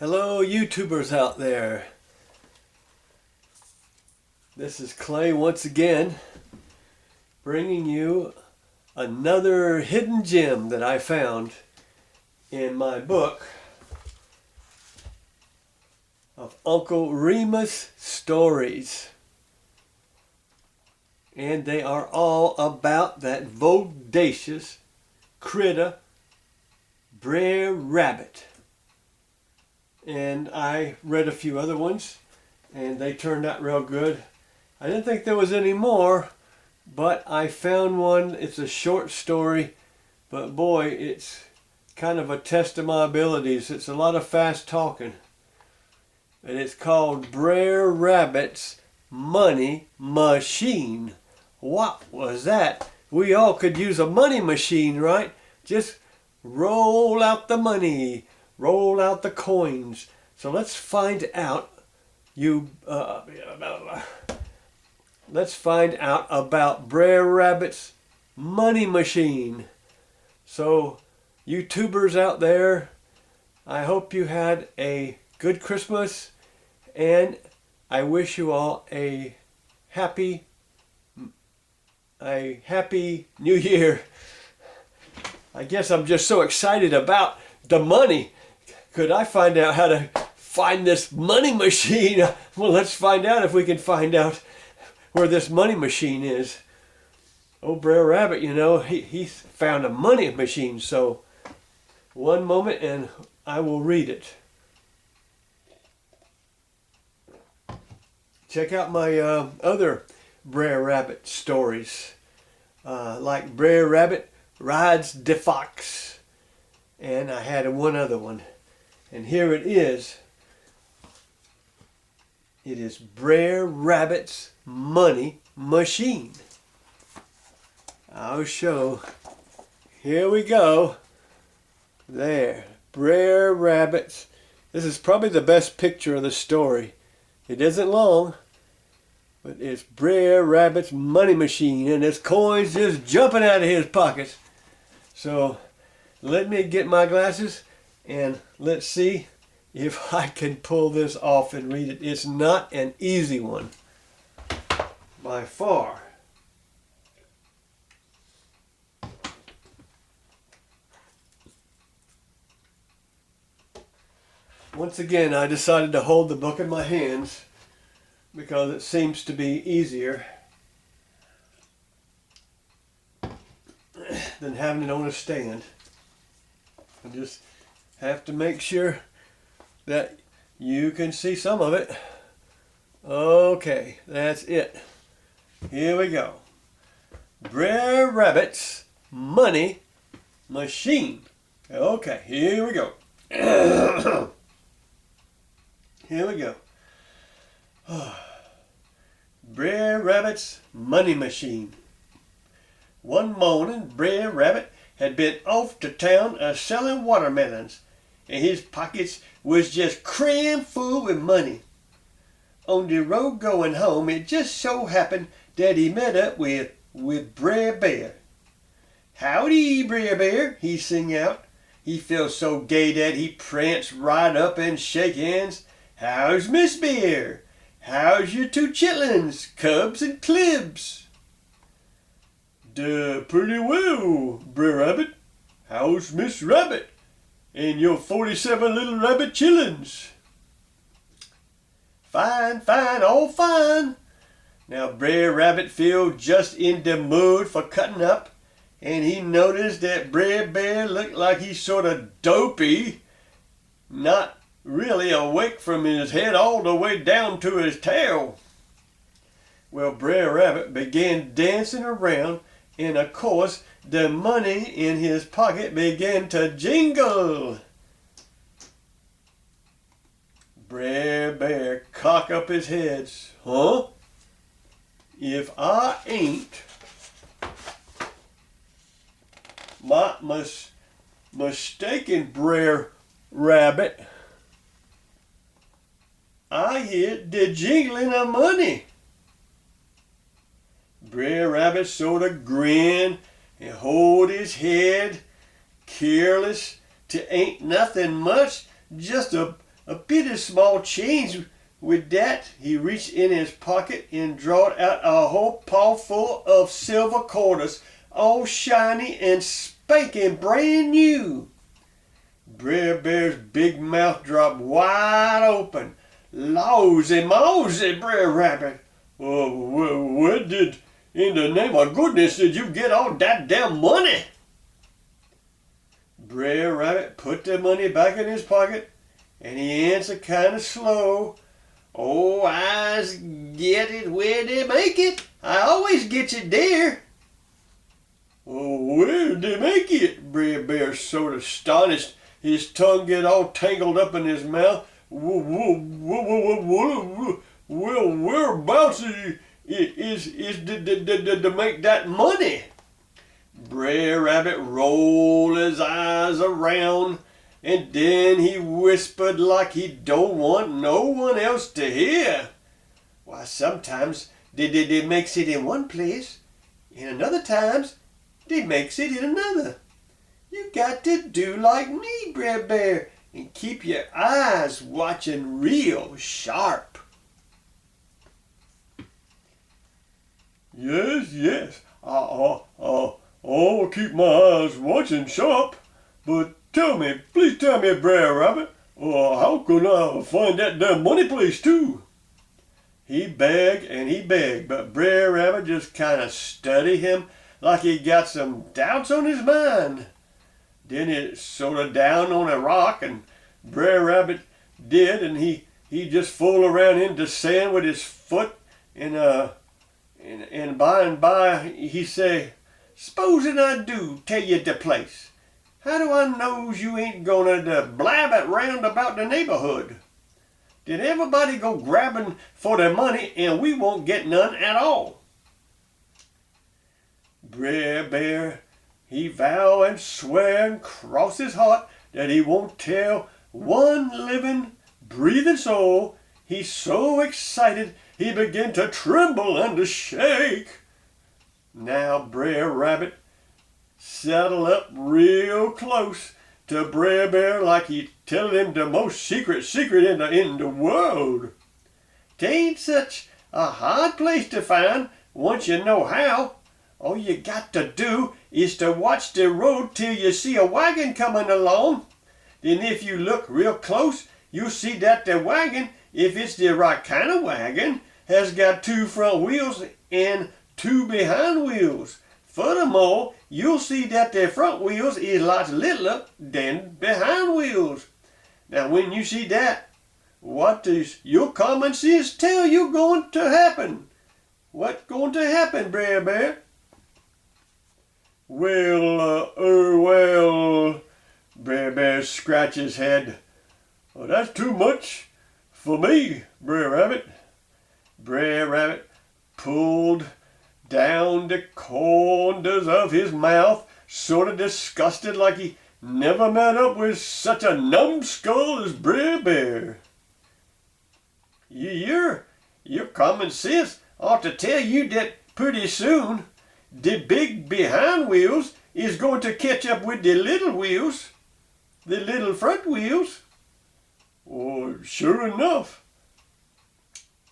Hello YouTubers out there. This is Clay once again, bringing you another hidden gem that I found in my book of Uncle Remus stories. And they are all about that vodacious critter, Brer Rabbit. And I read a few other ones, and they turned out real good. I didn't think there was any more, but I found one. It's a short story, but boy, it's kind of a test of my abilities. It's a lot of fast talking. And it's called Brer Rabbit's Money Machine. What was that? We all could use a money machine, right? Just roll out the money. Roll out the coins. So let's find out. Let's find out about Brer Rabbit's money machine. So, YouTubers out there, I hope you had a good Christmas, and I wish you all a happy New Year. I guess I'm just so excited about the money. Could I find out how to find this money machine? Well, let's find out if we can find out where this money machine is. Oh, Brer Rabbit, you know, he found a money machine. So, one moment and I will read it. Check out my other Brer Rabbit stories. Like Brer Rabbit Rides the Fox. And I had one other one. And here it is. It is Brer Rabbit's money machine. I'll show. Here we go. There. Brer Rabbit's. This is probably the best picture of the story. It isn't long, but it's Brer Rabbit's money machine, and his coins just jumping out of his pockets. So let me get my glasses and let's see if I can pull this off and read it. It's not an easy one by far. Once again, I decided to hold the book in my hands because it seems to be easier than having it on a stand. I just have to make sure that you can see some of it. Okay, that's it. Here we go. Brer Rabbit's money machine. Okay, here we go. Here we go. Brer Rabbit's money machine. One morning, Brer Rabbit had been off to town selling watermelons, and his pockets was just crammed full with money. On the road going home, it just so happened that he met up with Bre Bear. "Howdy, Bre Bear," he sing out. He felt so gay that he pranced right up and shake hands. "How's Miss Bear? How's your two chitlins, Cubs and Clibs?" "Pretty well, Brer Rabbit. How's Miss Rabbit and your 47 little rabbit chillins?" "Fine, fine, all fine." Now Brer Rabbit feel just in the mood for cutting up, and he noticed that Bre Bear looked like he's sort of dopey, not really awake from his head all the way down to his tail. Well, Brer Rabbit began dancing around, and of course the money in his pocket began to jingle. Bre Bear cocked up his head. "Huh? If I ain't mistaken, Brer Rabbit, I hear the jingling of money." Brer Rabbit sort of grinned and hold his head, careless to ain't nothing much, just a a bit of small change. With that, he reached in his pocket and drawed out a whole paw full of silver quarters, all shiny and spanking brand new. Bre Bear's big mouth dropped wide open. "Lawsy mawsy, Brer Rabbit! Where did, in the name of goodness, did you get all that damn money?" Brer Rabbit put the money back in his pocket, and he answered kind of slow, "Oh, I's get it where they make it. I always get it there." "Oh, where'd they make it?" Brer Bear sort of astonished. His tongue get all tangled up in his mouth. Well, whereabouts is to make that money?" Brer Rabbit rolled his eyes around, and then he whispered like he don't want no one else to hear. "Why, sometimes they makes it in one place, and other times they makes it in another. You got to do like me, Brer Bear, and keep your eyes watching real sharp." Yes. I'll keep my eyes watching sharp. But please tell me, Brer Rabbit, how can I find that damn money place too? He begged, but Brer Rabbit just kind of studied him like he got some doubts on his mind. Then it sort of down on a rock, and Brer Rabbit did, and he just fooled around in the sand with his foot, and by and by he say, "S'posen I do tell you the place. How do I knows you ain't gonna blab it round about the neighborhood? Then everybody go grabbing for their money, and we won't get none at all." Brer Bear, he vow and swear and cross his heart that he won't tell one living, breathing soul. He's so excited he began to tremble and to shake. Now Brer Rabbit settled up real close to Brer Bear like he telling him the most secret in the world. 'Tain't such a hard place to find once you know how. All you got to do is to watch the road till you see a wagon coming along. Then if you look real close, you'll see that the wagon, if it's the right kind of wagon, has got 2 front wheels and 2 behind wheels. Furthermore, you'll see that the front wheels is lots littler than behind wheels. Now when you see that, what does your common sense tell you going to happen? What's going to happen, Brer Bear? Well, Brer Bear scratched his head. "Well, that's too much for me, Brer Rabbit." Brer Rabbit pulled down the corners of his mouth, sort of disgusted like he never met up with such a numbskull as Brer Bear. Your common sense ought to tell you that pretty soon the big behind wheels is going to catch up with the little wheels, the little front wheels. "Oh, sure enough,"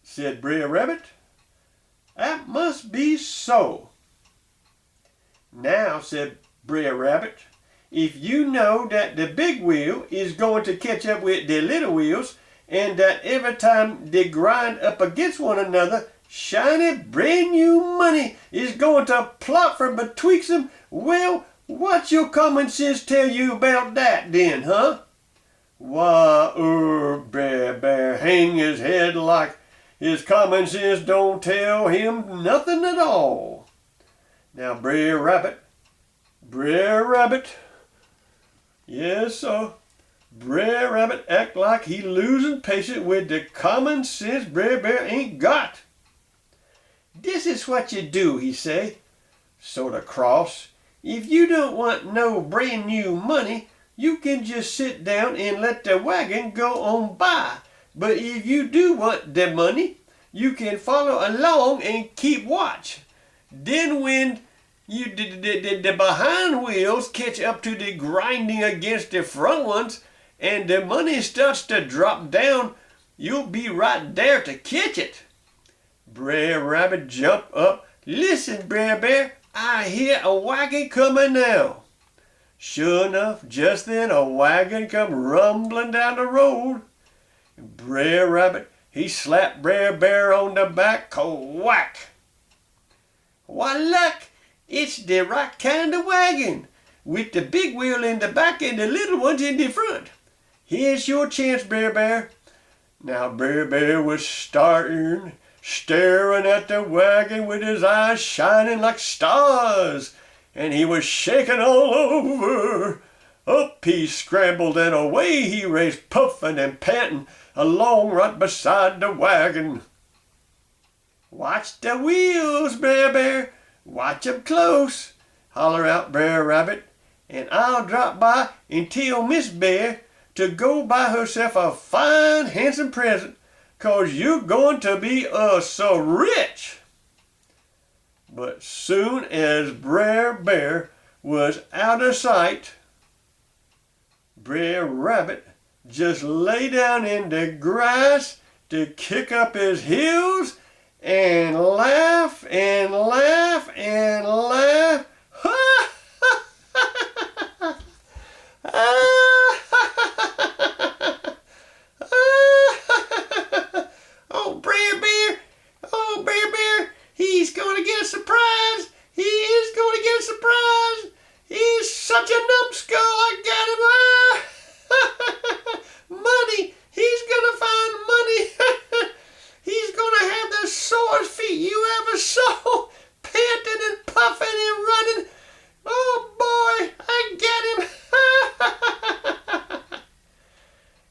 said Brer Rabbit. "That must be so." "Now," said Brer Rabbit, "if you know that the big wheel is going to catch up with the little wheels, and that every time they grind up against one another, shiny brand new money is going to plop from betwixt them, well, what's your common sense tell you about that then, huh?" Why, Brer Bear hang his head like his common sense don't tell him nothing at all. Now Brer Rabbit, yes sir, Brer Rabbit act like he losing patience with the common sense Brer Bear ain't got. "This is what you do," he say, sort of cross. "If you don't want no brand new money, you can just sit down and let the wagon go on by. But if you do want the money, you can follow along and keep watch. Then when the behind wheels catch up to the grinding against the front ones, and the money starts to drop down, you'll be right there to catch it. Brer Rabbit jumped up. Listen, Bre Bear, I hear a wagon coming now. Sure enough, just then a wagon come rumbling down the road. Brer Rabbit, he slapped Bre Bear on the back, whack. Why, look, it's the right kind of wagon, with the big wheel in the back and the little ones in the front. Here's your chance, Bre Bear. Now Bre Bear was staring at the wagon with his eyes shining like stars, and he was shaking all over. Up he scrambled and away he raced, puffing and panting along right beside the wagon. Watch the wheels, Bre Bear, watch 'em close, holler out Brer Rabbit, and I'll drop by and tell Miss Bear to go buy herself a fine, handsome present, 'cause you're going to be so rich. But soon as Brer Bear was out of sight, Brer Rabbit just lay down in the grass to kick up his heels and laugh and laugh and laugh. Oh, Bre Bear, he's going to get a surprise. He is going to get a surprise. He's such a numbskull, I got him. Money, he's going to find money. He's going to have the sorest feet you ever saw, panting and puffing and running. Oh boy, I got him.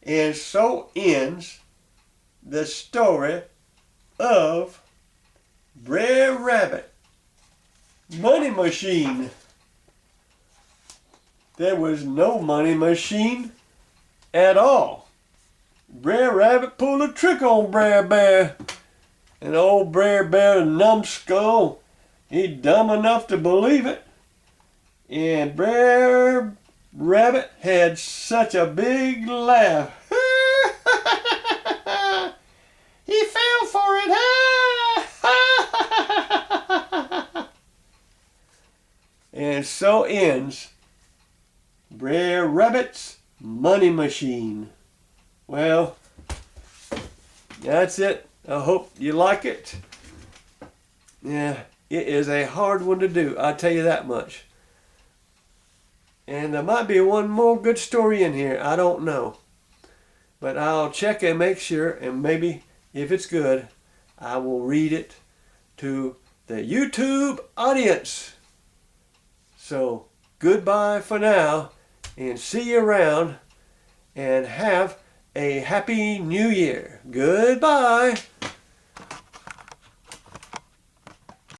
And so ends the story of Brer Rabbit, Money Machine. There was no money machine at all. Brer Rabbit pulled a trick on Bre Bear. And old Bre Bear, numbskull, he dumb enough to believe it. And Brer Rabbit had such a big laugh. He fell for it. And so ends Brer Rabbit's Money Machine. Well, that's it. I hope you like it. Yeah, it is a hard one to do, I'll tell you that much. And there might be one more good story in here, I don't know. But I'll check and make sure, and maybe if it's good, I will read it to the YouTube audience. So, goodbye for now, and see you around, and have a happy new year. Goodbye.